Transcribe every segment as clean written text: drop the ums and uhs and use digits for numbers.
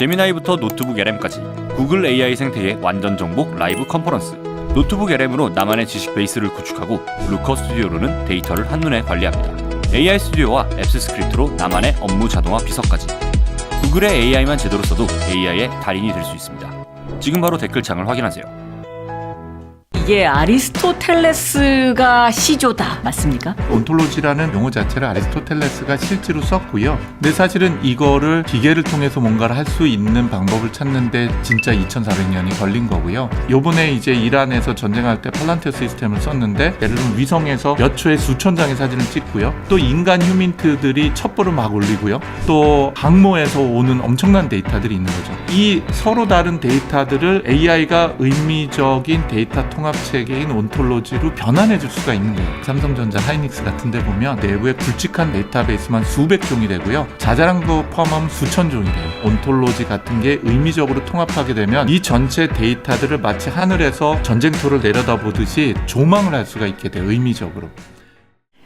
제미나이부터 노트북 LM까지 구글 AI 생태계 완전 정복 라이브 컨퍼런스. 노트북 LM으로 나만의 지식 베이스를 구축하고 루커 스튜디오로는 데이터를 한눈에 관리합니다. AI 스튜디오와 앱스 스크립트로 나만의 업무 자동화 비서까지. 구글의 AI만 제대로 써도 AI의 달인이 될 수 있습니다. 지금 바로 댓글창을 확인하세요. 이게 아리스토텔레스가 시조다 맞습니까? 온톨로지라는 용어 자체를 아리스토텔레스가 실제로 썼고요. 근데 사실은 이거를 기계를 통해서 뭔가를 할 수 있는 방법을 찾는데 진짜 2400년이 걸린 거고요. 요번에 이제 이란에서 전쟁할 때 팔란티어 시스템을 썼는데 예를 들면 위성에서 몇 초에 수천 장의 사진을 찍고요. 또 인간 휴민트들이 첩보를 막 올리고요. 또 항모에서 오는 엄청난 데이터들이 있는 거죠. 이 서로 다른 데이터들을 AI가 의미적인 데이터 통합 체계인 온톨로지로 변환해 줄 수가 있는 거예요. 삼성전자, 하이닉스 같은 데 보면 내부에 굵직한 데이터베이스만 수백 종이 되고요. 자잘한 거 포함하면 수천 종이 돼요. 온톨로지 같은 게 의미적으로 통합하게 되면 이 전체 데이터들을 마치 하늘에서 전쟁터를 내려다보듯이 조망을 할 수가 있게 돼요. 의미적으로.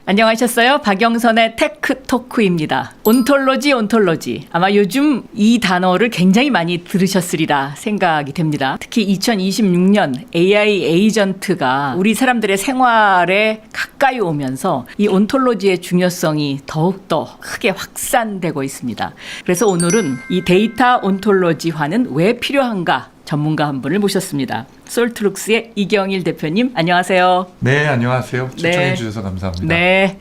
안녕하셨어요. 박영선의 테크토크입니다. 온톨로지. 아마 요즘 이 단어를 굉장히 많이 들으셨으리라 생각이 됩니다. 특히 2026년 AI 에이전트가 우리 사람들의 생활에 가까이 오면서 이 온톨로지의 중요성이 더욱더 크게 확산되고 있습니다. 그래서 오늘은 이 데이터 온톨로지화는 왜 필요한가? 전문가 한 분을 모셨습니다. 솔트룩스의 이경일 대표님, 안녕하세요. 네, 안녕하세요. 초청해 네. 주셔서 감사합니다. 네.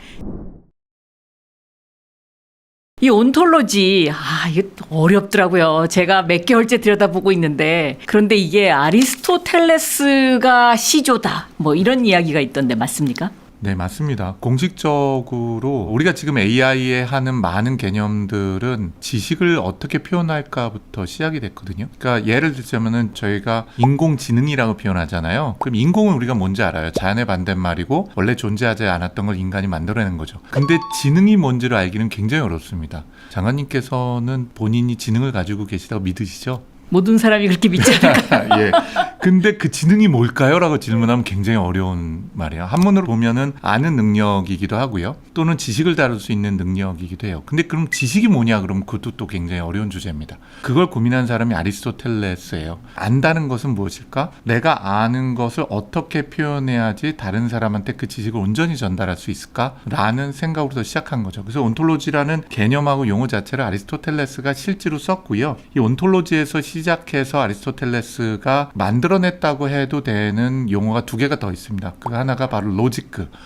이 온톨로지, 이게 어렵더라고요. 제가 몇 개월째 들여다보고 있는데, 그런데 이게 아리스토텔레스가 시조다. 뭐 이런 이야기가 있던데 맞습니까? 네, 맞습니다. 공식적으로 우리가 지금 AI에 하는 많은 개념들은 지식을 어떻게 표현할까부터 시작이 됐거든요. 그러니까 예를 들자면은 저희가 인공지능이라고 표현하잖아요. 그럼 인공은 우리가 뭔지 알아요. 자연의 반대말이고 원래 존재하지 않았던 걸 인간이 만들어낸 거죠. 근데 지능이 뭔지를 알기는 굉장히 어렵습니다. 장관님께서는 본인이 지능을 가지고 계시다고 믿으시죠? 모든 사람이 그렇게 믿지 않을까? 예. 근데 그 지능이 뭘까요? 라고 질문하면 굉장히 어려운 말이에요. 한문으로 보면은 아는 능력이기도 하고요. 또는 지식을 다룰 수 있는 능력이기도 해요. 근데 그럼 지식이 뭐냐? 그러면 그것도 또 굉장히 어려운 주제입니다. 그걸 고민한 사람이 아리스토텔레스예요. 안다는 것은 무엇일까? 내가 아는 것을 어떻게 표현해야지 다른 사람한테 그 지식을 온전히 전달할 수 있을까? 라는 생각으로서 시작한 거죠. 그래서 온톨로지라는 개념하고 용어 자체를 아리스토텔레스가 실제로 썼고요. 이 온톨로지에서 시작해서 아리스토텔레스가 만들어냈다고 해도 되는 용어가 두 개가 더 있습니다. 그 하나가 바로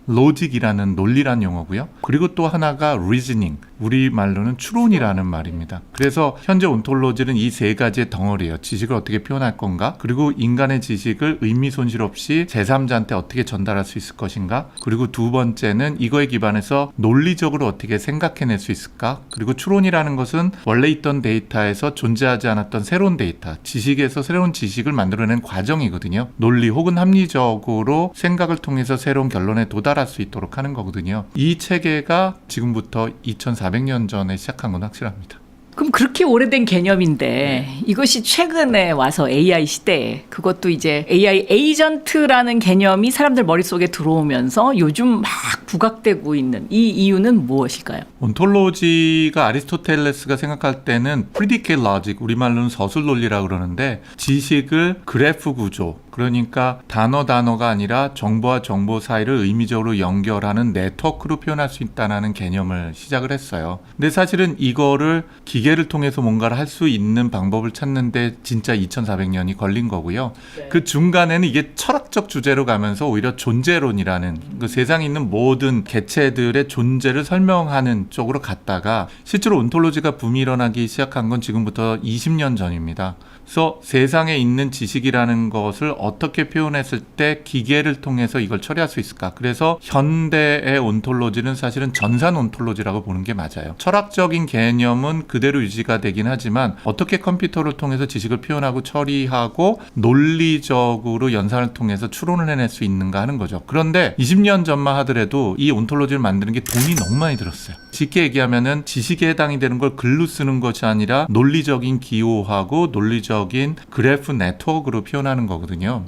로직이라는 논리라는 용어고요. 그리고 또 하나가 리즈닝, 우리말로는 추론이라는 말입니다. 그래서 현재 온톨로지는 이 세 가지의 덩어리예요. 지식을 어떻게 표현할 건가? 그리고 인간의 지식을 의미 손실 없이 제3자한테 어떻게 전달할 수 있을 것인가? 그리고 두 번째는 이거에 기반해서 논리적으로 어떻게 생각해낼 수 있을까? 그리고 추론이라는 것은 원래 있던 데이터에서 존재하지 않았던 새로운 데이터, 지식에서 새로운 지식을 만들어낸 과정이거든요. 논리 혹은 합리적으로 생각을 통해서 새로운 결론에 도달할 수 있도록 하는 거거든요. 이 체계가 지금부터 2400년 전에 시작한 건 확실합니다. 그럼 그렇게 오래된 개념인데 이것이 최근에 와서 AI 시대에 그것도 이제 AI 에이전트라는 개념이 사람들 머릿속에 들어오면서 요즘 막 부각되고 있는 이 이유는 무엇일까요? 온톨로지가 아리스토텔레스가 생각할 때는 predicate logic, 우리말로는 서술 논리라고 그러는데 지식을 그래프 구조, 그러니까 단어가 아니라 정보와 정보 사이를 의미적으로 연결하는 네트워크로 표현할 수 있다는 개념을 시작을 했어요. 근데 사실은 이거를 기계를 통해서 뭔가를 할 수 있는 방법을 찾는데 진짜 2400년이 걸린 거고요. 네. 그 중간에는 이게 철학적 주제로 가면서 오히려 존재론이라는 그 세상에 있는 모든 개체들의 존재를 설명하는 쪽으로 갔다가 실제로 온톨로지가 붐이 일어나기 시작한 건 지금부터 20년 전입니다. 그래서 세상에 있는 지식이라는 것을 어떻게 표현했을 때 기계를 통해서 이걸 처리할 수 있을까? 그래서 현대의 온톨로지는 사실은 전산 온톨로지라고 보는 게 맞아요. 철학적인 개념은 그대로 유지가 되긴 하지만 어떻게 컴퓨터를 통해서 지식을 표현하고 처리하고 논리적으로 연산을 통해서 추론을 해낼 수 있는가 하는 거죠. 그런데 20년 전만 하더라도 이 온톨로지를 만드는 게 돈이 너무 많이 들었어요. 쉽게 얘기하면은 지식에 해당이 되는 걸 글로 쓰는 것이 아니라 논리적인 기호하고 논리적인 그래프 네트워크로 표현하는 거거든요.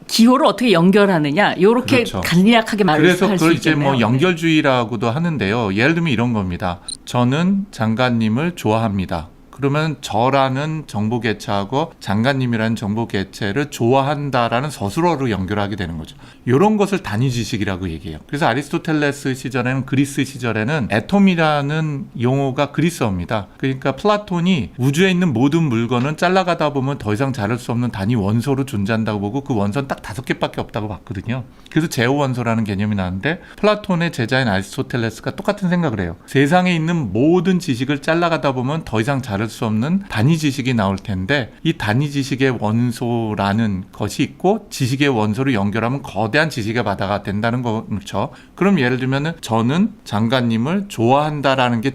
기호를 어떻게 연결하느냐 이렇게 그렇죠. 간략하게 말을 할 수 그래서 있겠네요. 그걸 이제 뭐 연결주의라고도 하는데요. 예를 들면 이런 겁니다. 저는 장관님을 좋아합니다. 그러면 저라는 정보 개체하고 장관님이라는 정보 개체를 좋아한다라는 서술어로 연결하게 되는 거죠. 이런 것을 단위 지식이라고 얘기해요. 그래서 아리스토텔레스 시절에는, 그리스 시절에는 애톰이라는 용어가 그리스어입니다. 그러니까 플라톤이 우주에 있는 모든 물건은 잘라가다 보면 더 이상 자를 수 없는 단위 원소로 존재한다고 보고 그 원소는 딱 5개밖에 없다고 봤거든요. 그래서 제호 원소라는 개념이 나는데 플라톤의 제자인 아리스토텔레스가 똑같은 생각을 해요. 세상에 있는 모든 지식을 잘라가다 보면 더 이상 자를 수 없는 단위 지식이 나올 텐데 이 단위 지식의 원소라는 것이 있고 지식의 원소를 연결하면 거대한 지식의 바다가 된다는 거죠. 그럼 예를 들면 저는 장관님을 좋아한다는 게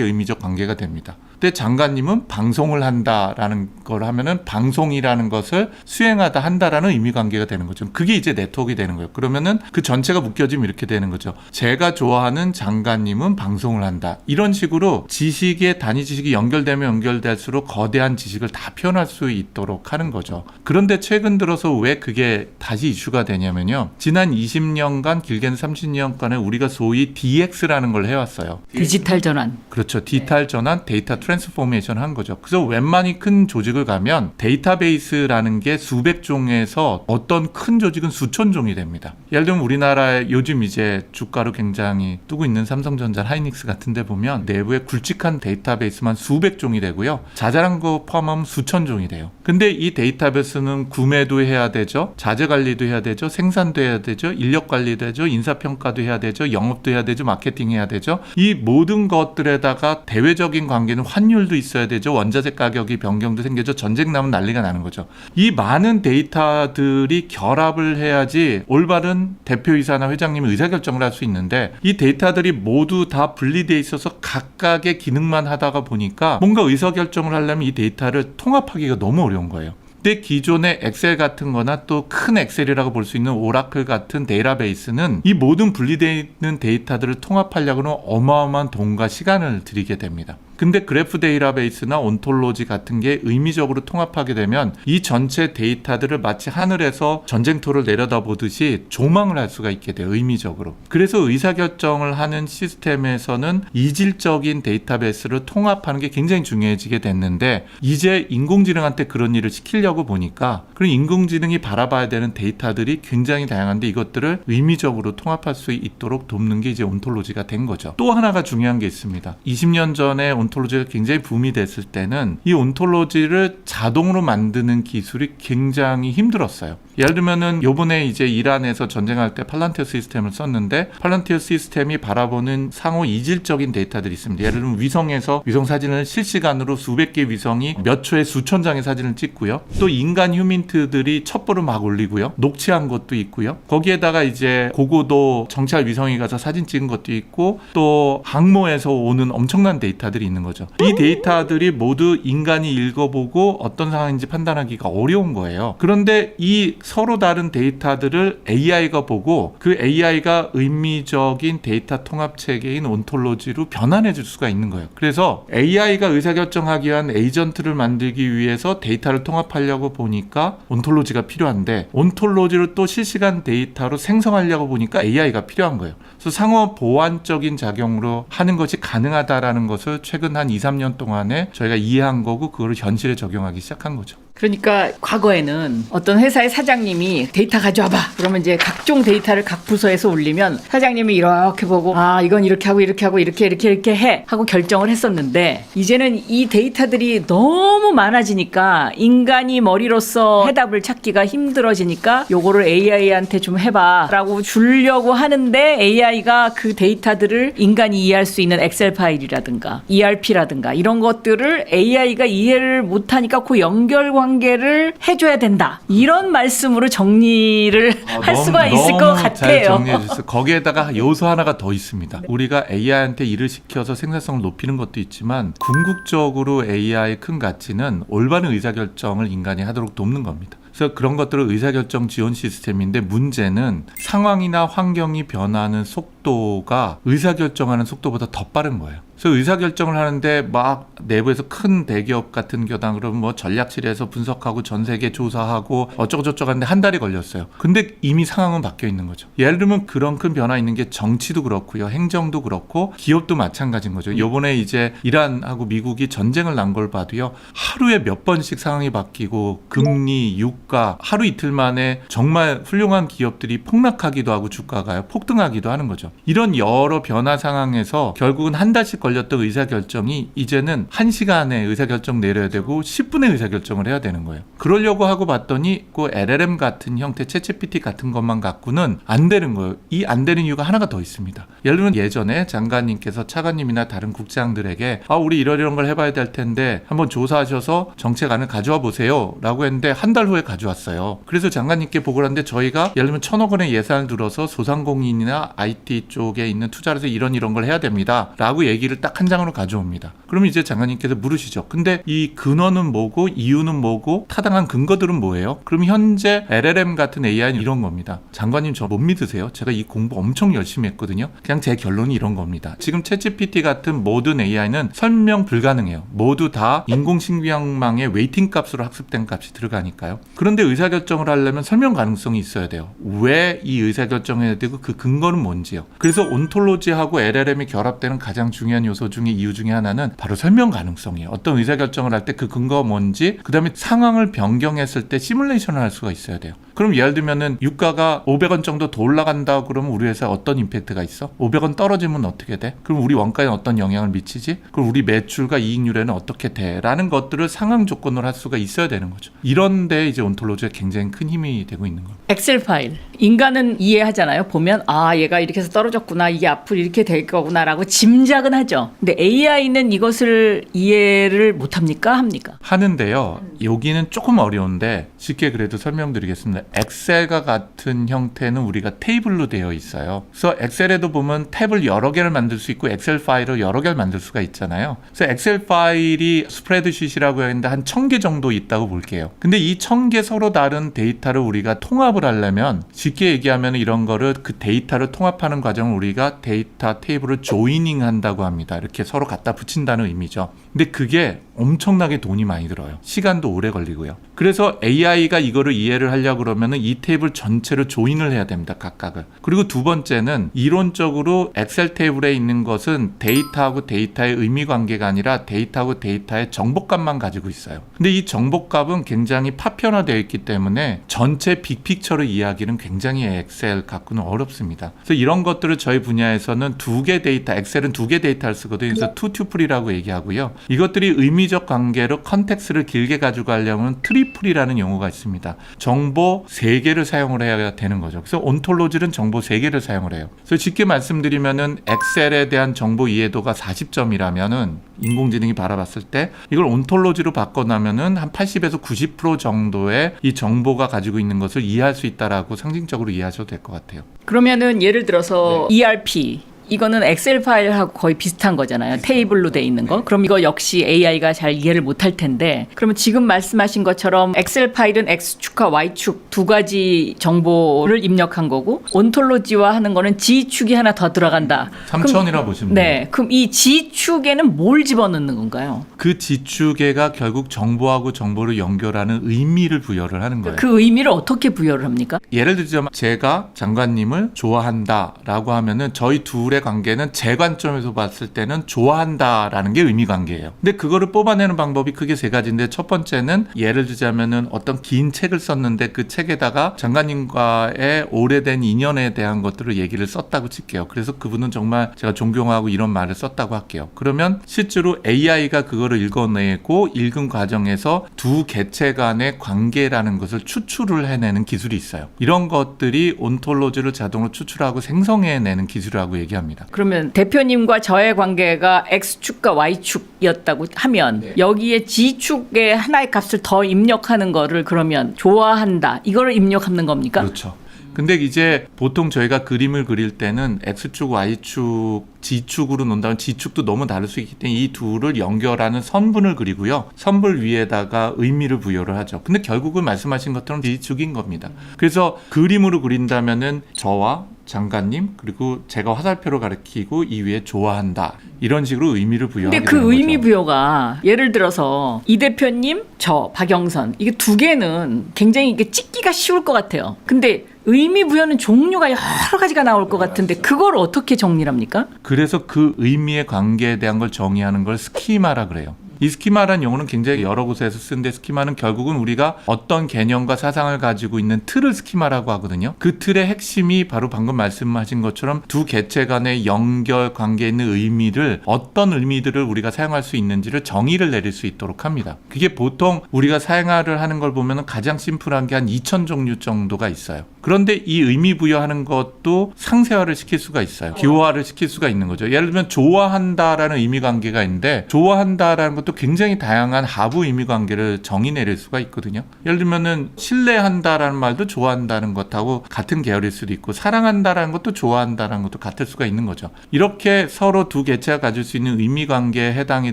의미적 관계가 됩니다. 근데 장관님은 방송을 한다라는 걸 하면은 방송이라는 것을 수행하다 한다라는 의미 관계가 되는 거죠. 그게 이제 네트워크가 되는 거예요. 그러면은 그 전체가 묶여지면 이렇게 되는 거죠. 제가 좋아하는 장관님은 방송을 한다. 이런 식으로 지식의 단위 지식이 연결되면 연결될수록 거대한 지식을 다 표현할 수 있도록 하는 거죠. 그런데 최근 들어서 왜 그게 다시 이슈가 되냐면요. 지난 20년간 길게는 30년간에 우리가 소위 DX라는 걸 해왔어요. 디지털 전환. 그렇죠. 디지털 전환, 데이터 트랜스포메이션 한 거죠. 그래서 웬만히 큰 조직을 가면 데이터베이스라는 게 수백 종에서 어떤 큰 조직은 수천 종이 됩니다. 예를 들면 우리나라에 요즘 이제 주가로 굉장히 뜨고 있는 삼성전자, 하이닉스 같은 데 보면 내부에 굵직한 데이터베이스만 수백 종이 되고요. 자잘한 거 포함하면 수천 종이 돼요. 근데 이 데이터베이스는 구매도 해야 되죠. 자재 관리도 해야 되죠. 생산도 해야 되죠. 인력 관리도 해야죠. 인사평가도 해야 되죠. 영업도 해야 되죠. 마케팅 해야 되죠. 이 모든 것들에다가 대외적인 관계는 환율도 있어야 되죠. 원자재 가격이 변경도 생겨죠. 전쟁 나면 난리가 나는 거죠. 이 많은 데이터들이 결합을 해야지 올바른 대표이사나 회장님이 의사결정을 할 수 있는데 이 데이터들이 모두 다 분리되어 있어서 각각의 기능만 하다가 보니까 뭔가 의사결정을 하려면 이 데이터를 통합하기가 너무 어려운 거예요. 근데 기존의 엑셀 같은 거나 또 큰 엑셀이라고 볼 수 있는 오라클 같은 데이터베이스는 이 모든 분리되어 있는 데이터들을 통합하려고는 어마어마한 돈과 시간을 들이게 됩니다. 근데 그래프 데이터베이스나 온톨로지 같은 게 의미적으로 통합하게 되면 이 전체 데이터들을 마치 하늘에서 전쟁터를 내려다보듯이 조망을 할 수가 있게 돼요. 의미적으로. 그래서 의사결정을 하는 시스템에서는 이질적인 데이터베이스를 통합하는 게 굉장히 중요해지게 됐는데 이제 인공지능한테 그런 일을 시키려고 보니까 그런 인공지능이 바라봐야 되는 데이터들이 굉장히 다양한데 이것들을 의미적으로 통합할 수 있도록 돕는 게 이제 온톨로지가 된 거죠. 또 하나가 중요한 게 있습니다. 20년 전에 온톨로지가 굉장히 붐이 됐을 때는 이 온톨로지를 자동으로 만드는 기술이 굉장히 힘들었어요. 예를 들면은 요번에 이제 이란에서 전쟁할 때 팔란티어 시스템을 썼는데 팔란티어 시스템이 바라보는 상호 이질적인 데이터들이 있습니다. 예를 들면 위성에서 위성 사진을 실시간으로 수백 개의 위성이 몇 초에 수천 장의 사진을 찍고요. 또 인간 휴민트들이 첩보를 막 올리고요. 녹취한 것도 있고요. 거기에다가 이제 고고도 정찰 위성이 가서 사진 찍은 것도 있고 또 항모에서 오는 엄청난 데이터들이 있는 거죠. 이 데이터들이 모두 인간이 읽어보고 어떤 상황인지 판단하기가 어려운 거예요. 그런데 이 서로 다른 데이터들을 AI가 보고 그 AI가 의미적인 데이터 통합 체계인 온톨로지로 변환해 줄 수가 있는 거예요. 그래서 AI가 의사결정하기 위한 에이전트를 만들기 위해서 데이터를 통합하려고 보니까 온톨로지가 필요한데 온톨로지를 또 실시간 데이터로 생성하려고 보니까 AI가 필요한 거예요. 그래서 상호 보완적인 작용으로 하는 것이 가능하다라는 것을 최근 한 2, 3년 동안에 저희가 이해한 거고 그거를 현실에 적용하기 시작한 거죠. 그러니까 과거에는 어떤 회사의 사장님이 데이터 가져와봐. 그러면 이제 각종 데이터를 각 부서에서 올리면 사장님이 이렇게 보고 아 이건 이렇게 하고 이렇게 하고 이렇게 해 하고 결정을 했었는데 이제는 이 데이터들이 너무 많아지니까 인간이 머리로서 해답을 찾기가 힘들어지니까 요거를 AI한테 좀 해봐 라고 주려고 하는데 AI가 그 데이터들을 인간이 이해할 수 있는 엑셀 파일이라든가 ERP라든가 이런 것들을 AI가 이해를 못하니까 그 연결 관계를 해줘야 된다. 이런 말씀으로 정리를 할 수가 있을 것 같아요. 잘 정리해 주셨어요. 거기에다가 요소 하나가 더 있습니다. 우리가 AI한테 일을 시켜서 생산성을 높이는 것도 있지만 궁극적으로 AI의 큰 가치는 올바른 의사결정을 인간이 하도록 돕는 겁니다. 그래서 그런 것들을 의사결정 지원 시스템인데 문제는 상황이나 환경이 변하는 속도가 의사결정하는 속도보다 더 빠른 거예요. 그래서 의사결정을 하는데 막 내부에서 큰 대기업 같은 경우 그러면 뭐 전략실에서 분석하고 전 세계 조사하고 어쩌고저쩌고 하는데 한 달이 걸렸어요. 근데 이미 상황은 바뀌어 있는 거죠. 예를 들면 그런 큰 변화 있는 게 정치도 그렇고요. 행정도 그렇고 기업도 마찬가지인 거죠. 요번에 이제 이란하고 미국이 전쟁을 난 걸 봐도요. 하루에 몇 번씩 상황이 바뀌고 금리, 유가 하루 이틀 만에 정말 훌륭한 기업들이 폭락하기도 하고 주가가요. 폭등하기도 하는 거죠. 이런 여러 변화 상황에서 결국은 한 달씩 걸렸던 의사결정이 이제는 1시간에 의사결정 내려야 되고 10분에 의사결정을 해야 되는 거예요. 그러려고 하고 봤더니 그 LLM 같은 형태, 챗GPT 같은 것만 갖고는 안 되는 거예요. 이 안 되는 이유가 하나가 더 있습니다. 예를 들면 예전에 장관님께서 차관님이나 다른 국장들에게 우리 이런 걸 해봐야 될 텐데 한번 조사하셔서 정책안을 가져와 보세요 라고 했는데 한 달 후에 가져왔어요. 그래서 장관님께 보고를 하는데 저희가 예를 들면 1,000억 원의 예산을 들어서 소상공인이나 IT 쪽에 있는 투자를 해서 이런 걸 해야 됩니다 라고 얘기를 딱 한 장으로 가져옵니다. 그러면 이제 장관님께서 물으시죠. 근데 이 근원은 뭐고 이유는 뭐고 타당한 근거들은 뭐예요? 그럼 현재 LLM 같은 AI는 이런 겁니다. 장관님 저 못 믿으세요? 제가 이 공부 엄청 열심히 했거든요. 그냥 제 결론이 이런 겁니다. 지금 챗GPT 같은 모든 AI는 설명 불가능해요. 모두 다 인공신경망의 웨이팅 값으로 학습된 값이 들어가니까요. 그런데 의사결정을 하려면 설명 가능성이 있어야 돼요. 왜 이 의사결정을 해야 되고 그 근거는 뭔지요. 그래서 온톨로지하고 LLM이 결합되는 가장 중요한 요소 중에 이유 중에 하나는 바로 설명 가능성이에요. 어떤 의사결정을 할 때 그 근거가 뭔지, 그 다음에 상황을 변경했을 때 시뮬레이션을 할 수가 있어야 돼요. 그럼 예를 들면은 유가가 500원 정도 더 올라간다 그러면 우리 회사에 어떤 임팩트가 있어? 500원 떨어지면 어떻게 돼? 그럼 우리 원가에 어떤 영향을 미치지? 그럼 우리 매출과 이익률에는 어떻게 돼? 라는 것들을 상황 조건으로 할 수가 있어야 되는 거죠. 이런데 이제 온톨로지가 굉장히 큰 힘이 되고 있는 겁니다. 엑셀 파일. 인간은 이해하잖아요. 보면 얘가 이렇게 해서 떨어졌구나. 이게 앞으로 이렇게 될 거구나라고 짐작은 하죠. 근데 AI는 이것을 이해를 못합니까? 합니까? 하는데요. 여기는 조금 어려운데 쉽게 그래도 설명드리겠습니다. 엑셀과 같은 형태는 우리가 테이블로 되어 있어요. 그래서 엑셀에도 보면 탭을 여러 개를 만들 수 있고 엑셀 파일을 여러 개를 만들 수가 있잖아요. 그래서 엑셀 파일이 스프레드시트라고 했는데 한 1,000개 정도 있다고 볼게요. 근데 이 1,000개 서로 다른 데이터를 우리가 통합을 하려면 쉽게 얘기하면 이런 거를 그 데이터를 통합하는 과정을 우리가 데이터 테이블을 조이닝 한다고 합니다. 이렇게 서로 갖다 붙인다는 의미죠. 근데 그게 엄청나게 돈이 많이 들어요. 시간도 오래 걸리고요. 그래서 AI가 이거를 이해를 하려고 그러면은 이 테이블 전체를 조인을 해야 됩니다. 각각을. 그리고 두 번째는 이론적으로 엑셀 테이블에 있는 것은 데이터하고 데이터의 의미 관계가 아니라 데이터하고 데이터의 정보값만 가지고 있어요. 근데 이 정보값은 굉장히 파편화되어 있기 때문에 전체 빅픽처를 이해하기는 굉장히 엑셀 갖고는 어렵습니다. 그래서 이런 것들을 저희 분야에서는 2개 데이터, 엑셀은 2개 데이터를 쓰거든요. 그래서 투튜플이라고 얘기하고요. 이것들이 의미적 관계로 컨텍스트를 길게 가지고 가려면 트리플이라는 용어가 있습니다. 정보 3개를 사용을 해야 되는 거죠. 그래서 온톨로지는 정보 3개를 사용을 해요. 그래서 쉽게 말씀드리면은 엑셀에 대한 정보 이해도가 40점이라면은 인공지능이 바라봤을 때 이걸 온톨로지로 바꿔나면은 한 80에서 90% 정도의 이 정보가 가지고 있는 것을 이해할 수 있다라고 상징적으로 이해하셔도 될 것 같아요. 그러면은 예를 들어서 ERP 이거는 엑셀 파일하고 거의 비슷한 거잖아요. 테이블로 돼 있는 거. 그럼 이거 역시 AI가 잘 이해를 못할 텐데 그러면 지금 말씀하신 것처럼 엑셀 파일은 X축과 Y축 두 가지 정보를 입력한 거고 온톨로지화 하는 거는 G축이 하나 더 들어간다. 3,000이라 보시면 돼요. 네. 그럼 이 G축에는 뭘 집어넣는 건가요? 그 G축에가 결국 정보하고 정보를 연결하는 의미를 부여를 하는 거예요. 그 의미를 어떻게 부여를 합니까? 예를 들자면 제가 장관님을 좋아한다라고 하면은 저희 둘의 관계는 제 관점에서 봤을 때는 좋아한다라는 게 의미 관계예요. 근데 그거를 뽑아내는 방법이 크게 3가지인데 첫 번째는 예를 들자면은 어떤 긴 책을 썼는데 그 책에다가 장관님과의 오래된 인연에 대한 것들을 얘기를 썼다고 칠게요. 그래서 그분은 정말 제가 존경하고 이런 말을 썼다고 할게요. 그러면 실제로 AI가 그거를 읽어내고 읽은 과정에서 두 개체 간의 관계라는 것을 추출을 해내는 기술이 있어요. 이런 것들이 온톨로지를 자동으로 추출하고 생성해내는 기술이라고 얘기합니다. 그러면 대표님과 저의 관계가 X축과 Y축이었다고 하면 여기에 G축의 하나의 값을 더 입력하는 거를 그러면 좋아한다. 이거를 입력하는 겁니까? 그렇죠. 근데 이제 보통 저희가 그림을 그릴 때는 X축, Y축, G축으로 논다면 G축도 너무 다를 수 있기 때문에 이 둘을 연결하는 선분을 그리고요. 선분 위에다가 의미를 부여를 하죠. 근데 결국은 말씀하신 것처럼 G축인 겁니다. 그래서 그림으로 그린다면은 저와 장관님, 그리고 제가 화살표로 가리키고 이 위에 좋아한다. 이런 식으로 의미를 부여하게 근데 되는 그 거죠. 의미 부여가 예를 들어서 이 대표님, 저 박영선 이게 두 개는 굉장히 이게 찍기가 쉬울 것 같아요. 근데 의미 부여는 종류가 여러 가지가 나올 것 같은데 그걸 어떻게 정리를 합니까? 그래서 그 의미의 관계에 대한 걸 정의하는 걸 스키마라 그래요. 이 스키마라는 용어는 굉장히 여러 곳에서 쓰는데 스키마는 결국은 우리가 어떤 개념과 사상을 가지고 있는 틀을 스키마라고 하거든요. 그 틀의 핵심이 바로 방금 말씀하신 것처럼 두 개체 간의 연결 관계에 있는 의미를 어떤 의미들을 우리가 사용할 수 있는지를 정의를 내릴 수 있도록 합니다. 그게 보통 우리가 사용을 하는 걸 보면 가장 심플한 게 한 2,000종류 정도가 있어요. 그런데 이 의미 부여하는 것도 상세화를 시킬 수가 있어요. 기호화를 시킬 수가 있는 거죠. 예를 들면 좋아한다라는 의미 관계가 있는데 좋아한다라는 것도 굉장히 다양한 하부 의미 관계를 정의 내릴 수가 있거든요. 예를 들면은 신뢰한다라는 말도 좋아한다는 것하고 같은 계열일 수도 있고 사랑한다라는 것도 좋아한다라는 것도 같을 수가 있는 거죠. 이렇게 서로 두 개체가 가질 수 있는 의미 관계에 해당이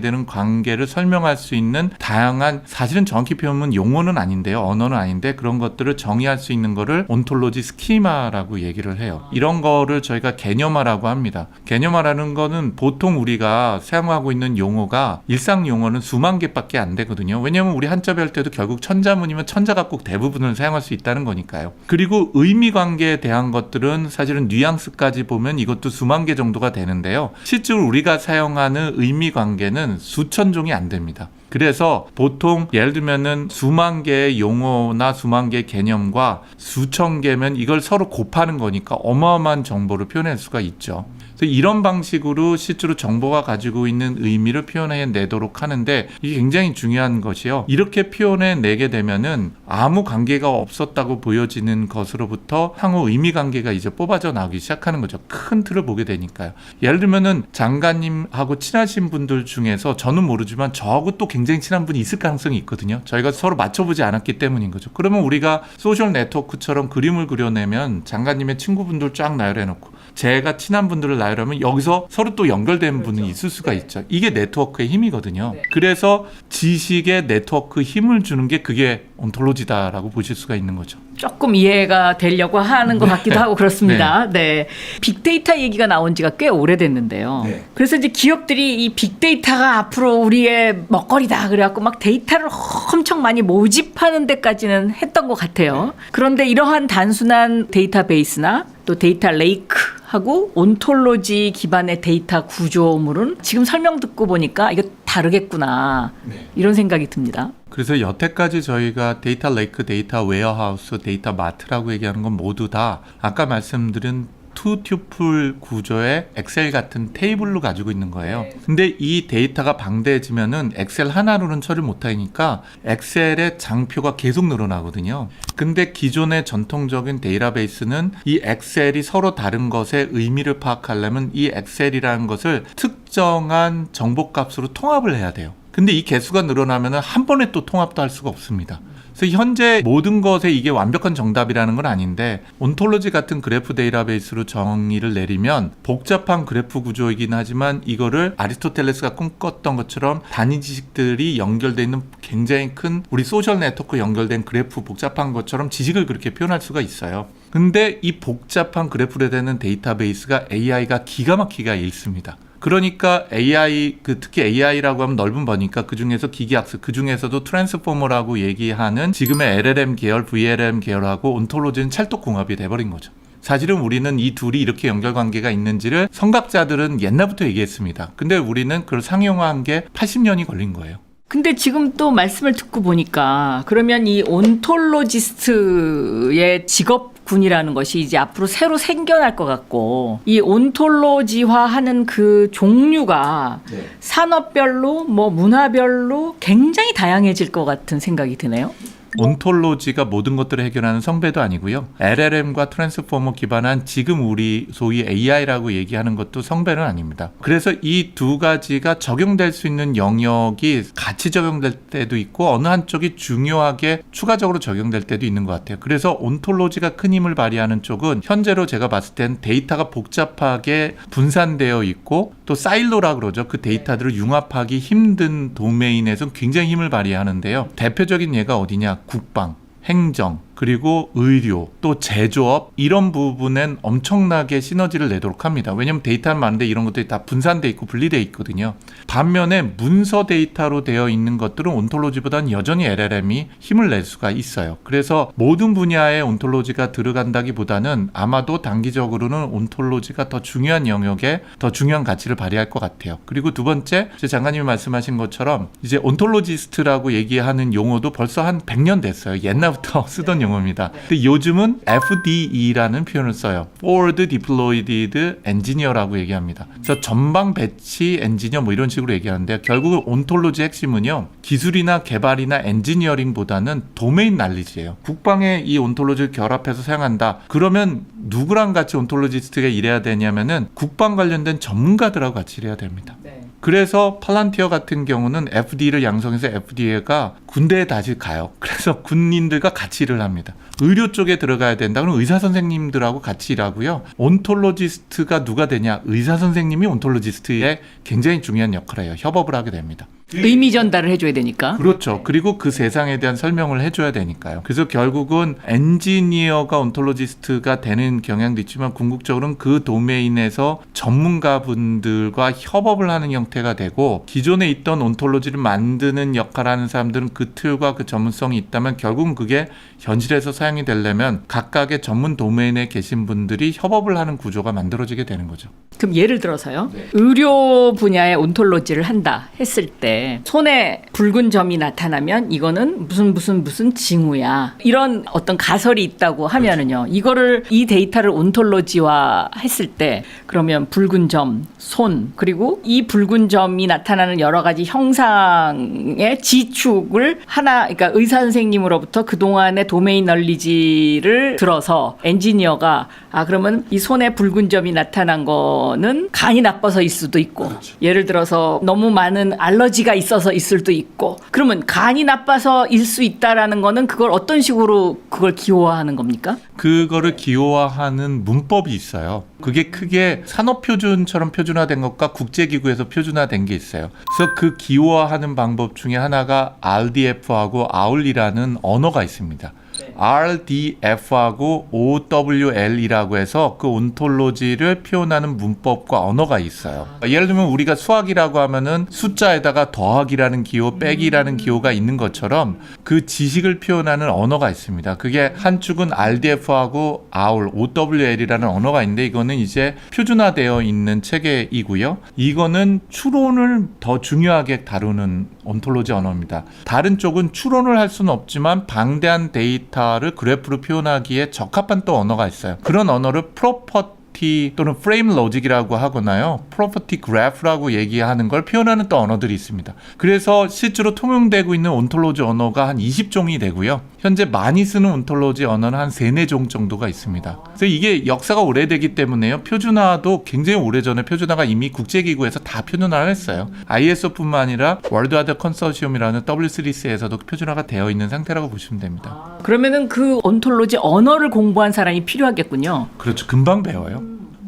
되는 관계를 설명할 수 있는 다양한 사실은 정확히 표현은 용어는 아닌데요. 언어는 아닌데 그런 것들을 정의할 수 있는 거를 온톨로지 스키마라고 얘기를 해요. 이런 거를 저희가 개념화라고 합니다. 개념화라는 거는 보통 우리가 사용하고 있는 용어가 일상 용어는 수만 개밖에 안 되거든요. 왜냐하면 우리 한자 배울 때도 결국 천자문이면 천자가 꼭 대부분을 사용할 수 있다는 거니까요. 그리고 의미 관계에 대한 것들은 사실은 뉘앙스까지 보면 이것도 수만 개 정도가 되는데요. 실제로 우리가 사용하는 의미 관계는 수천 종이 안 됩니다. 그래서 보통 예를 들면은 수만 개의 용어나 수만 개의 개념과 수천 개면 이걸 서로 곱하는 거니까 어마어마한 정보를 표현할 수가 있죠. 그래서 이런 방식으로 실제로 정보가 가지고 있는 의미를 표현해내도록 하는데 이게 굉장히 중요한 것이요. 이렇게 표현해내게 되면은 아무 관계가 없었다고 보여지는 것으로부터 향후 의미 관계가 이제 뽑아져 나오기 시작하는 거죠. 큰 틀을 보게 되니까요. 예를 들면은 장관님하고 친하신 분들 중에서 저는 모르지만 저하고 또 굉장히 친한 분이 있을 가능성이 있거든요. 저희가 서로 맞춰보지 않았기 때문인 거죠. 그러면 우리가 소셜 네트워크처럼 그림을 그려내면 장관님의 친구분들 쫙 나열해놓고 제가 친한 분들을 나열하면 여기서 서로 또 연결된 분이 있을 수가 있죠. 이게 네트워크의 힘이거든요. 그래서 지식의 네트워크 힘을 주는 게 그게 온톨로지다라고 보실 수가 있는 거죠. 조금 이해가 되려고 하는 것 같기도 하고 그렇습니다. 네. 빅데이터 얘기가 나온 지가 꽤 오래됐는데요. 네. 그래서 이제 기업들이 이 빅데이터가 앞으로 우리의 먹거리다 그래갖고 막 데이터를 엄청 많이 모집하는 데까지는 했던 것 같아요. 그런데 이러한 단순한 데이터베이스나 또 데이터 레이크하고 온톨로지 기반의 데이터 구조물은 지금 설명 듣고 보니까 이거 다르겠구나 이런 생각이 듭니다. 그래서 여태까지 저희가 데이터 레이크, 데이터 웨어하우스, 데이터 마트라고 얘기하는 건 모두 다 아까 말씀드린 투 튜플 구조의 엑셀 같은 테이블로 가지고 있는 거예요. 근데 이 데이터가 방대해지면은 엑셀 하나로는 처리 못하니까 엑셀의 장표가 계속 늘어나거든요. 근데 기존의 전통적인 데이터베이스는 이 엑셀이 서로 다른 것의 의미를 파악하려면 이 엑셀이라는 것을 특정한 정보값으로 통합을 해야 돼요. 근데 이 개수가 늘어나면 한 번에 또 통합도 할 수가 없습니다. 그래서 현재 모든 것에 이게 완벽한 정답이라는 건 아닌데 온톨로지 같은 그래프 데이터베이스로 정의를 내리면 복잡한 그래프 구조이긴 하지만 이거를 아리스토텔레스가 꿈꿨던 것처럼 단위 지식들이 연결되어 있는 굉장히 큰 우리 소셜 네트워크 연결된 그래프 복잡한 것처럼 지식을 그렇게 표현할 수가 있어요. 근데 이 복잡한 그래프로 되는 데이터베이스가 AI가 기가 막히게 읽습니다. 그러니까 AI, 특히 AI라고 하면 넓은 범위니까 그중에서 기계학습, 그중에서도 트랜스포머라고 얘기하는 지금의 LLM 계열, VLM 계열하고 온톨로지는 찰떡궁합이 돼버린 거죠. 사실은 우리는 이 둘이 이렇게 연결관계가 있는지를 성각자들은 옛날부터 얘기했습니다. 근데 우리는 그걸 상용화한 게 80년이 걸린 거예요. 근데 지금 또 말씀을 듣고 보니까 그러면 이 온톨로지스트의 직업군이라는 것이 이제 앞으로 새로 생겨날 것 같고 이 온톨로지화하는 그 종류가 산업별로 뭐 문화별로 굉장히 다양해질 것 같은 생각이 드네요. 온톨로지가 모든 것들을 해결하는 성배도 아니고요. LLM과 트랜스포머 기반한 지금 우리 소위 AI라고 얘기하는 것도 성배는 아닙니다. 그래서 이 두 가지가 적용될 수 있는 영역이 같이 적용될 때도 있고 어느 한쪽이 중요하게 추가적으로 적용될 때도 있는 것 같아요. 그래서 온톨로지가 큰 힘을 발휘하는 쪽은 현재로 제가 봤을 땐 데이터가 복잡하게 분산되어 있고 또 사일로라 그러죠. 그 데이터들을 융합하기 힘든 도메인에서 굉장히 힘을 발휘하는데요. 대표적인 예가 어디냐? 국방, 행정, 그리고 의료, 또 제조업 이런 부분엔 엄청나게 시너지를 내도록 합니다. 왜냐하면 데이터는 많은데 이런 것들이 다 분산돼 있고 분리돼 있거든요. 반면에 문서 데이터로 되어 있는 것들은 온톨로지보다는 여전히 LLM이 힘을 낼 수가 있어요. 그래서 모든 분야에 온톨로지가 들어간다기보다는 아마도 단기적으로는 온톨로지가 더 중요한 영역에 더 중요한 가치를 발휘할 것 같아요. 그리고 두 번째, 장관님이 말씀하신 것처럼 이제 온톨로지스트라고 얘기하는 용어도 벌써 한 100년 됐어요. 옛날부터 쓰던 용어입니다. 근데 요즘은 FDE라는 표현을 써요. Forward Deployed Engineer라고 얘기합니다. 그래서 전방 배치 엔지니어 뭐 이런 식으로 얘기하는데요. 결국 온톨로지 핵심은요. 기술이나 개발이나 엔지니어링보다는 도메인 날리지예요. 국방에 이 온톨로지를 결합해서 사용한다. 그러면 누구랑 같이 온톨로지스트가 일해야 되냐면은 국방 관련된 전문가들하고 같이 일해야 됩니다. 그래서 팔란티어 같은 경우는 FD를 양성해서 FDA가 군대에 다시 가요. 그래서 군인들과 같이 일을 합니다. 의료 쪽에 들어가야 된다. 그럼 의사 선생님들하고 같이 일하고요. 온톨로지스트가 누가 되냐? 의사 선생님이 온톨로지스트에 굉장히 중요한 역할을 해요. 협업을 하게 됩니다. 의미 전달을 해줘야 되니까. 그렇죠. 그리고 그 세상에 대한 설명을 해줘야 되니까요. 그래서 결국은 엔지니어가 온톨로지스트가 되는 경향도 있지만 궁극적으로는 그 도메인에서 전문가분들과 협업을 하는 형태가 되고 기존에 있던 온톨로지를 만드는 역할을 하는 사람들은 그 틀과 그 전문성이 있다면 결국은 그게 현실에서 사용이 되려면 각각의 전문 도메인에 계신 분들이 협업을 하는 구조가 만들어지게 되는 거죠. 그럼 예를 들어서요. 의료 분야의 온톨로지를 한다 했을 때 손에 붉은 점이 나타나면 이거는 무슨 징후야. 이런 어떤 가설이 있다고 하면은요. 이거를 이 데이터를 온톨로지화 했을 때 그러면 붉은 점, 손 그리고 이 붉은 점이 나타나는 여러 가지 형상의 지축을 그러니까 의사 선생님으로부터 그동안의 도메인 널리지를 들어서 엔지니어가 그러면 이 손에 붉은 점이 나타난 거는 간이 나빠서일 수도 있고 예를 들어서 너무 많은 알러지가 있어서 있을 수도 있고 그러면 간이 나빠서일 수 있다라는 거는 그걸 어떤 식으로 그걸 기호화하는 겁니까? 그거를 기호화하는 문법이 있어요. 그게 크게 산업표준처럼 표준화된 것과 국제기구에서 표준화된 게 있어요. 그래서 그 기호화하는 방법 중에 하나가 RDF하고 OWL이라는 언어가 있습니다. RDF하고 OWL이라고 해서 그 온톨로지를 표현하는 문법과 언어가 있어요. 예를 들면 우리가 수학이라고 하면은 숫자에다가 더하기라는 기호, 빼기라는 기호가 있는 것처럼 그 지식을 표현하는 언어가 있습니다. 그게 한쪽은 RDF하고 OWL이라는 언어가 있는데 이거는 이제 표준화되어 있는 체계이고요. 이거는 추론을 더 중요하게 다루는 온톨로지 언어입니다. 다른 쪽은 추론을 할 수는 없지만 방대한 데이터를 그래프로 표현하기에 적합한 또 언어가 있어요. 그런 언어를 프로퍼티 또는 프레임 로직이라고 하거나요. 프로퍼티 그래프라고 얘기하는 걸 표현하는 또 언어들이 있습니다. 그래서 실제로 통용되고 있는 온톨로지 언어가 한 20종이 되고요. 현재 많이 쓰는 온톨로지 언어는 한 3-4종 정도가 있습니다. 그래서 이게 역사가 오래되기 때문에요. 표준화도 굉장히 오래전에 표준화가 이미 국제기구에서 다 표준화를 했어요. ISO뿐만 아니라 월드 와드 컨소시엄이라는 W3C에서도 표준화가 되어 있는 상태라고 보시면 됩니다. 그러면은 그 온톨로지 언어를 공부한 사람이 필요하겠군요. 그렇죠. 금방 배워요.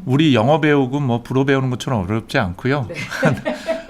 우리 영어 배우고 뭐 불어 배우는 것처럼 어렵지 않고요.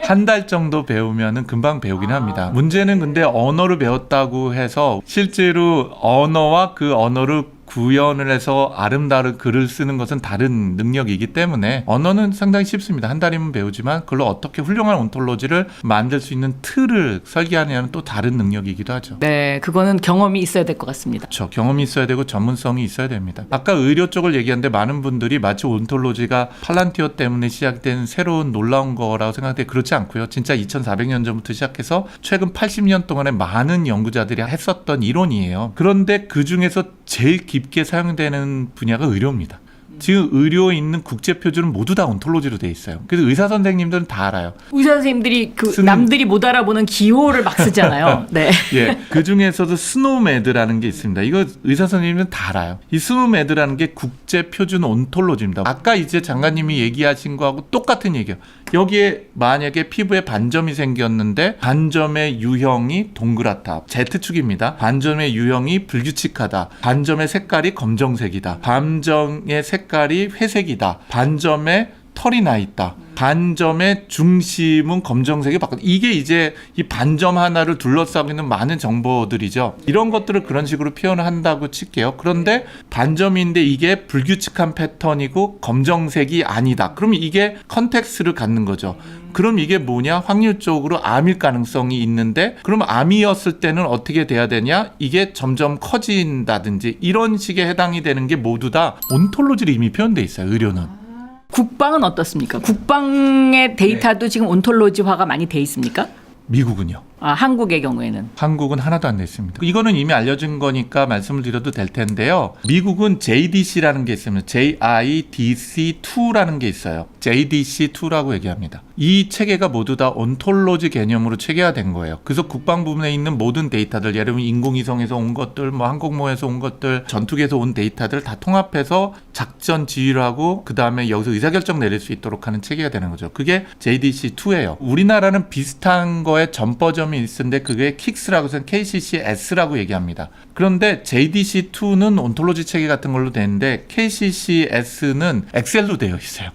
한 달 정도 배우면은 금방 배우긴 합니다. 문제는 근데 언어를 배웠다고 해서 실제로 언어와 그 언어를 구현을 해서 아름다운 글을 쓰는 것은 다른 능력이기 때문에 언어는 상당히 쉽습니다. 한 달이면 배우지만 그걸로 어떻게 훌륭한 온톨로지를 만들 수 있는 틀을 설계하느냐는 또 다른 능력이기도 하죠. 네, 그거는 경험이 있어야 될 것 같습니다. 그렇죠. 경험이 있어야 되고 전문성이 있어야 됩니다. 아까 의료 쪽을 얘기하는데 많은 분들이 마치 온톨로지가 팔란티어 때문에 시작된 새로운 놀라운 거라고 생각하는데 그렇지 않고요. 진짜 2400년 전부터 시작해서 최근 80년 동안에 많은 연구자들이 했었던 이론이에요. 그런데 그중에서 제일 깊게 사용되는 분야가 의료입니다. 지금 의료에 있는 국제표준은 모두 다 온톨로지로 돼 있어요. 그래서 의사 선생님들은 다 알아요. 의사 선생님들이 남들이 못 알아보는 기호를 막 쓰잖아요. 네. 예, 그 중에서도 스노메드라는 게 있습니다. 이거 의사 선생님들은 다 알아요. 이 스노메드라는 게 국제표준 온톨로지입니다. 아까 이제 장관님이 얘기하신 거하고 똑같은 얘기예요. 여기에 만약에 피부에 반점이 생겼는데 반점의 유형이 동그랗다. Z축입니다. 반점의 유형이 불규칙하다. 반점의 색깔이 검정색이다. 반점의 색깔이 회색이다. 반점의 털이 나 있다. 반점의 중심은 검정색이 바뀌었다. 이게 이제 이 반점 하나를 둘러싸고 있는 많은 정보들이죠. 이런 것들을 그런 식으로 표현을 한다고 칠게요. 그런데 반점인데 이게 불규칙한 패턴이고 검정색이 아니다. 그러면 이게 컨텍스트를 갖는 거죠. 그럼 이게 뭐냐? 확률적으로 암일 가능성이 있는데 그럼 암이었을 때는 어떻게 돼야 되냐? 이게 점점 커진다든지 이런 식의 해당이 되는 게 모두 다 온톨로지로 이미 표현돼 있어요. 의료는. 국방은 어떻습니까? 국방의 데이터도 지금 온톨로지화가 많이 돼 있습니까? 미국은요. 한국의 경우에는. 한국은 하나도 안 됐습니다. 이거는 이미 알려진 거니까 말씀을 드려도 될 텐데요. 미국은 JDC라는 게 있습니다. JIDC2라는 게 있어요. JDC2라고 얘기합니다. 이 체계가 모두 다 온톨로지 개념으로 체계화된 거예요. 그래서 국방부문에 있는 모든 데이터들, 예를 들면 인공위성에서 온 것들, 뭐 항공모에서 온 것들, 전투기에서 온 데이터들 다 통합해서 작전 지휘를 하고 그 다음에 여기서 의사결정 내릴 수 있도록 하는 체계가 되는 거죠. 그게 JDC2예요. 우리나라는 비슷한 거에 전 버전이 있는데 그게 KICS라고 해서 KCCS라고 얘기합니다. 그런데 JDC2는 온톨로지 체계 같은 걸로 되는데 KCCS는 엑셀로 되어 있어요.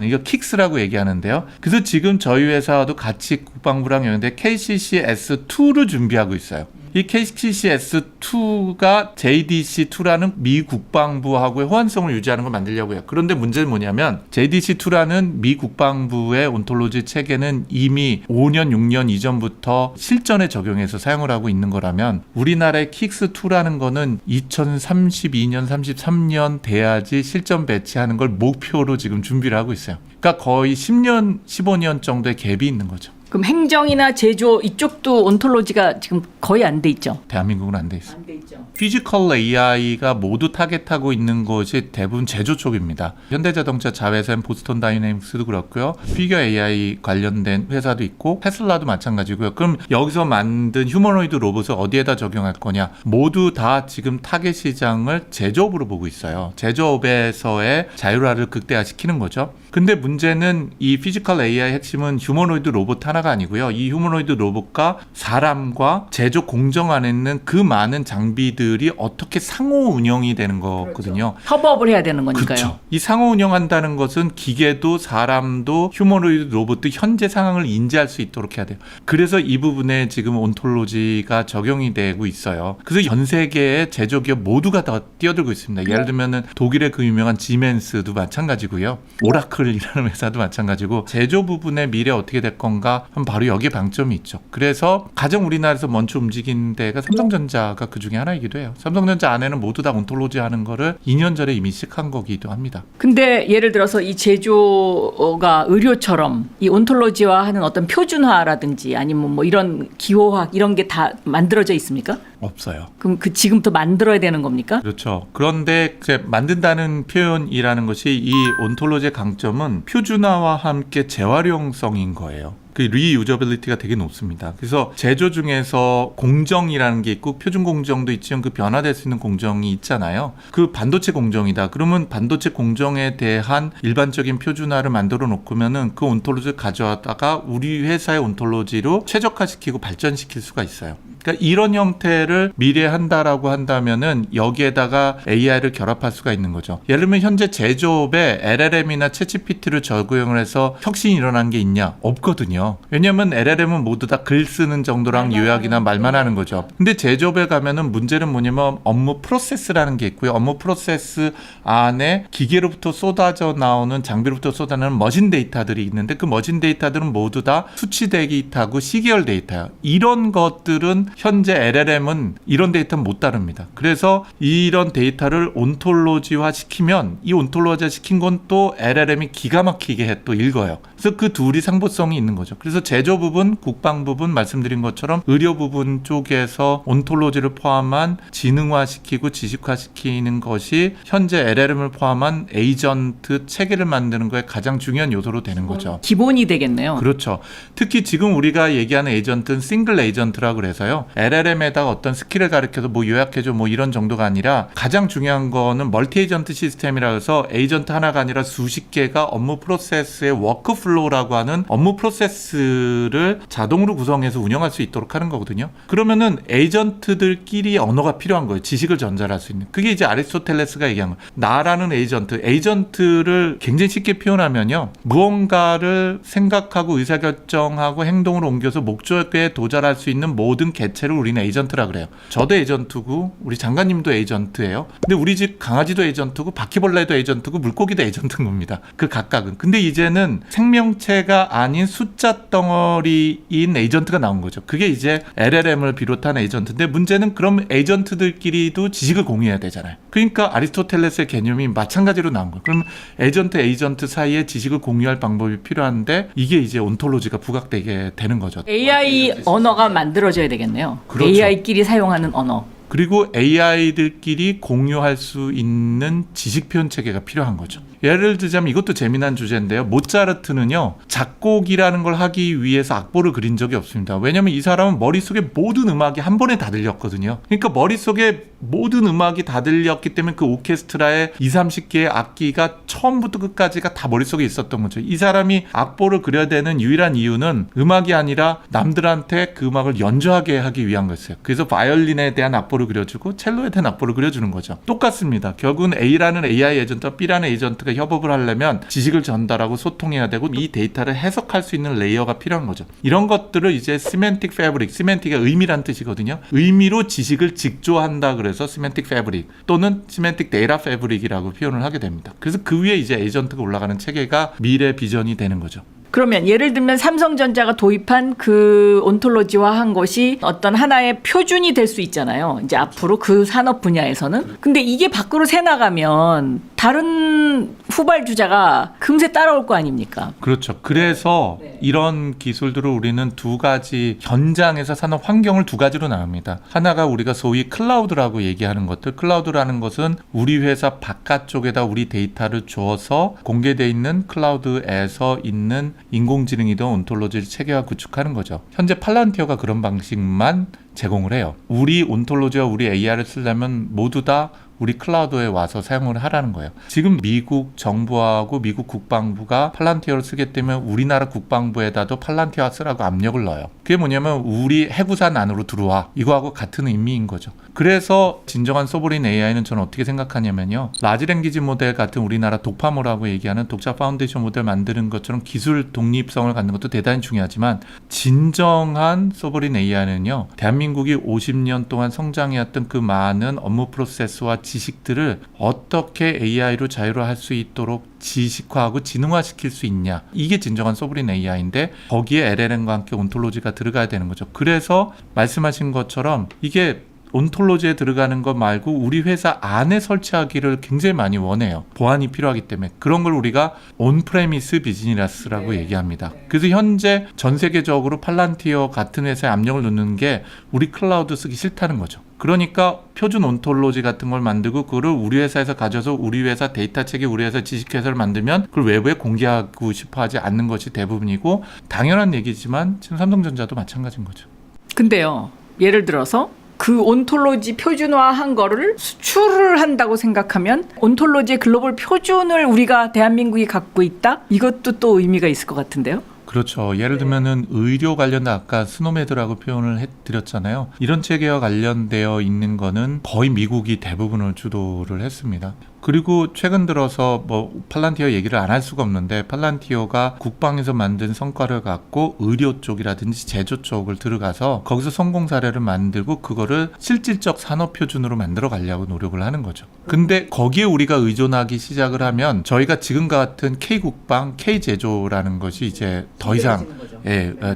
이거 KICS라고 얘기하는데요. 그래서 지금 저희 회사도 같이 국방부랑 연계돼 KCCS2를 준비하고 있어요. 이 KCCS2가 JDC2라는 미 국방부하고의 호환성을 유지하는 걸 만들려고 해요. 그런데 문제는 뭐냐면 JDC2라는 미 국방부의 온톨로지 체계는 이미 5년, 6년 이전부터 실전에 적용해서 사용을 하고 있는 거라면 우리나라의 KICS2라는 거는 2032년, 33년 돼야지 실전 배치하는 걸 목표로 지금 준비를 하고 있어요. 그러니까 거의 10년, 15년 정도의 갭이 있는 거죠. 그럼 행정이나 제조 이쪽도 온톨로지가 지금 거의 안 돼 있죠? 대한민국은 안 돼 있어요. 안 돼 있죠. 피지컬 AI가 모두 타겟하고 있는 것이 대부분 제조 쪽입니다. 현대자동차 자회사인 보스턴 다이내믹스도 그렇고요. 피겨 AI 관련된 회사도 있고 테슬라도 마찬가지고요. 그럼 여기서 만든 휴머노이드 로봇을 어디에다 적용할 거냐? 모두 다 지금 타겟 시장을 제조업으로 보고 있어요. 제조업에서의 자율화를 극대화시키는 거죠. 근데 문제는 이 피지컬 AI 핵심은 휴머노이드 로봇 하나가 아니고요. 이 휴머노이드 로봇과 사람과 제조 공정 안에 있는 그 많은 장비들이 어떻게 상호 운영이 되는 거거든요. 그렇죠. 협업을 해야 되는 거니까요. 그렇죠. 이 상호 운영한다는 것은 기계도 사람도 휴머노이드 로봇도 현재 상황을 인지할 수 있도록 해야 돼요. 그래서 이 부분에 지금 온톨로지가 적용이 되고 있어요. 그래서 전 세계의 제조기업 모두가 다 뛰어들고 있습니다. 예를 들면은 독일의 그 유명한 지멘스도 마찬가지고요. 오라클이라는 회사도 마찬가지고 제조 부분의 미래 어떻게 될 건가 하면 바로 여기에 방점이 있죠. 그래서 가장 우리나라에서 먼저 움직인 데가 삼성전자가 그 중에 하나이기도 해요. 삼성전자 안에는 모두 다 온톨로지 하는 거를 2년 전에 이미 시작한 거기도 합니다. 근데 예를 들어서 이 제조가 의료처럼 이 온톨로지화 하는 어떤 표준화라든지 아니면 뭐 이런 기호학 이런 게 다 만들어져 있습니까? 없어요. 그럼 그 지금부터 만들어야 되는 겁니까? 그렇죠. 그런데 만든다는 표현이라는 것이 이 온톨로지의 강점은 표준화와 함께 재활용성인 거예요. 그 리유저빌리티가 되게 높습니다. 그래서 제조 중에서 공정이라는 게 있고 표준 공정도 있지만 그 변화될 수 있는 공정이 있잖아요. 그 반도체 공정이다. 그러면 반도체 공정에 대한 일반적인 표준화를 만들어 놓고면은 그 온톨로지를 가져다가 우리 회사의 온톨로지로 최적화시키고 발전시킬 수가 있어요. 그러니까 이런 형태를 미래에 한다라고 한다면은 여기에다가 AI를 결합할 수가 있는 거죠. 예를 들면 현재 제조업에 LLM이나 챗GPT를 적용을 해서 혁신이 일어난 게 있냐? 없거든요. 왜냐하면 LLM은 모두 다 글 쓰는 정도랑 요약이나 말만 하는 거죠. 근데 제조업에 가면은 문제는 뭐냐면 업무 프로세스라는 게 있고요. 업무 프로세스 안에 기계로부터 쏟아져 나오는 장비로부터 쏟아내는 머신 데이터들이 있는데 그 머신 데이터들은 모두 다 수치 데이터고 시계열 데이터예요. 이런 것들은 현재 LLM은 이런 데이터는 못 다룹니다. 그래서 이런 데이터를 온톨로지화 시키면 이 온톨로지화 시킨 건 또 LLM이 기가 막히게 또 읽어요. 그래서 그 둘이 상보성이 있는 거죠. 그래서 제조 부분, 국방 부분 말씀드린 것처럼 의료 부분 쪽에서 온톨로지를 포함한 지능화시키고 지식화시키는 것이 현재 LLM을 포함한 에이전트 체계를 만드는 거에 가장 중요한 요소로 되는 거죠. 기본이 되겠네요. 그렇죠. 특히 지금 우리가 얘기하는 에이전트는 싱글 에이전트라고 그래서요. LLM에다가 어떤 스킬을 가르쳐서 뭐 요약해줘 뭐 이런 정도가 아니라 가장 중요한 거는 멀티 에이전트 시스템이라 해서 에이전트 하나가 아니라 수십 개가 업무 프로세스의 워크플로우 워크플로우라고 하는 업무 프로세스를 자동으로 구성해서 운영할 수 있도록 하는 거거든요. 그러면은 에이전트들끼리 언어가 필요한 거예요. 지식을 전달할 수 있는. 그게 이제 아리스토텔레스가 얘기한 거예요. 나라는 에이전트를 굉장히 쉽게 표현하면요. 무언가를 생각하고 의사결정하고 행동으로 옮겨서 목적에 도달할 수 있는 모든 개체를 우리는 에이전트라 그래요. 저도 에이전트고 우리 장관님도 에이전트예요. 근데 우리 집 강아지도 에이전트고 바퀴벌레도 에이전트고 물고기도 에이전트인 겁니다. 그 각각은. 근데 이제는 생명체가 아닌 숫자 덩어리인 에이전트가 나온 거죠. 그게 이제 LLM을 비롯한 에이전트인데 문제는 그럼 에이전트들끼리도 지식을 공유해야 되잖아요. 그러니까 아리스토텔레스의 개념이 마찬가지로 나온 거예요. 그럼 에이전트 사이에 지식을 공유할 방법이 필요한데 이게 이제 온톨로지가 부각되게 되는 거죠. AI 언어가 만들어져야 되겠네요. 그렇죠. AI끼리 사용하는 언어. 그리고 AI들끼리 공유할 수 있는 지식 표현 체계가 필요한 거죠. 예를 들자면 이것도 재미난 주제인데요. 모차르트는요, 작곡이라는 걸 하기 위해서 악보를 그린 적이 없습니다. 왜냐하면 이 사람은 머릿속에 모든 음악이 한 번에 다 들렸거든요. 그러니까 머릿속에 모든 음악이 다 들렸기 때문에 그 오케스트라의 20-30개의 악기가 처음부터 끝까지가 다 머릿속에 있었던 거죠. 이 사람이 악보를 그려야 되는 유일한 이유는 음악이 아니라 남들한테 그 음악을 연주하게 하기 위한 거였어요. 그래서 바이올린에 대한 악보를 그려주고 첼로에 대한 악보를 그려주는 거죠. 똑같습니다. 결국은 A라는 AI 에이전트와 B라는 에이전트가 협업을 하려면 지식을 전달하고 소통해야 되고 이 데이터를 해석할 수 있는 레이어가 필요한 거죠. 이런 것들을 이제 시멘틱 패브릭, 시멘틱의 의미란 뜻이거든요. 의미로 지식을 직조한다 그래서 시멘틱 패브릭 또는 시멘틱 데이터 패브릭이라고 표현을 하게 됩니다. 그래서 그 위에 이제 에이전트가 올라가는 체계가 미래 비전이 되는 거죠. 그러면 예를 들면 삼성전자가 도입한 그 온톨로지화한 것이 어떤 하나의 표준이 될 수 있잖아요. 이제 앞으로 그 산업 분야에서는. 근데 이게 밖으로 새 나가면 다른 후발주자가 금세 따라올 거 아닙니까? 그렇죠. 그래서 네. 이런 기술들을 우리는 두 가지 현장에서 산업 환경을 두 가지로 나눕니다. 하나가 우리가 소위 클라우드라고 얘기하는 것들. 클라우드라는 것은 우리 회사 바깥쪽에다 우리 데이터를 줘서 공개되어 있는 클라우드에서 있는 인공지능이든 온톨로지를 체계화 구축하는 거죠. 현재 팔란티어가 그런 방식만 제공을 해요. 우리 온톨로지와 우리 AI를 쓰려면 모두 다 우리 클라우드에 와서 사용을 하라는 거예요. 지금 미국 정부하고 미국 국방부가 팔란티어를 쓰게 되면 우리나라 국방부에다도 팔란티어 쓰라고 압력을 넣어요. 그게 뭐냐면 우리 해구산 안으로 들어와. 이거하고 같은 의미인 거죠. 그래서 진정한 소버린 AI는 저는 어떻게 생각하냐면요. 라지 랭귀지 모델 같은 우리나라 독파모라고 얘기하는 독자 파운데이션 모델 만드는 것처럼 기술 독립성을 갖는 것도 대단히 중요하지만 진정한 소버린 AI는요. 대한민국이 50년 동안 성장해왔던 그 많은 업무 프로세스와 지식들을 어떻게 AI로 자유로할 수 있도록 지식화하고 지능화시킬 수 있냐. 이게 진정한 소브린 AI인데 거기에 LLM과 함께 온톨로지가 들어가야 되는 거죠. 그래서 말씀하신 것처럼 이게 온톨로지에 들어가는 것 말고 우리 회사 안에 설치하기를 굉장히 많이 원해요. 보안이 필요하기 때문에. 그런 걸 우리가 온프레미스 비즈니스라고 얘기합니다. 그래서 현재 전 세계적으로 팔란티어 같은 회사에 압력을 넣는 게 우리 클라우드 쓰기 싫다는 거죠. 그러니까 표준 온톨로지 같은 걸 만들고 그거를 우리 회사에서 가져서 우리 회사 데이터 체계, 우리 회사 지식회사를 만들면 그걸 외부에 공개하고 싶어 하지 않는 것이 대부분이고 당연한 얘기지만 지금 삼성전자도 마찬가지인 거죠. 근데요. 예를 들어서 그 온톨로지 표준화한 거를 수출을 한다고 생각하면 온톨로지의 글로벌 표준을 우리가 대한민국이 갖고 있다? 이것도 또 의미가 있을 것 같은데요. 그렇죠. 예를 들면은 의료 관련된 아까 스노메드라고 표현을 해드렸잖아요. 이런 체계와 관련되어 있는 거는 거의 미국이 대부분을 주도를 했습니다. 그리고 최근 들어서 뭐 팔란티어 얘기를 안 할 수가 없는데 팔란티어가 국방에서 만든 성과를 갖고 의료 쪽이라든지 제조 쪽을 들어가서 거기서 성공 사례를 만들고 그거를 실질적 산업 표준으로 만들어 가려고 노력을 하는 거죠. 근데 거기에 우리가 의존하기 시작을 하면 저희가 지금 같은 K국방, K제조라는 것이 이제 더 이상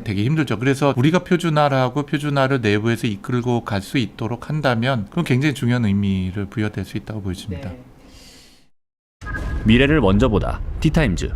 되게 힘들죠. 그래서 우리가 표준화를 내부에서 이끌고 갈 수 있도록 한다면 그건 굉장히 중요한 의미를 부여될 수 있다고 보여집니다. 미래를 먼저 보다 티타임즈.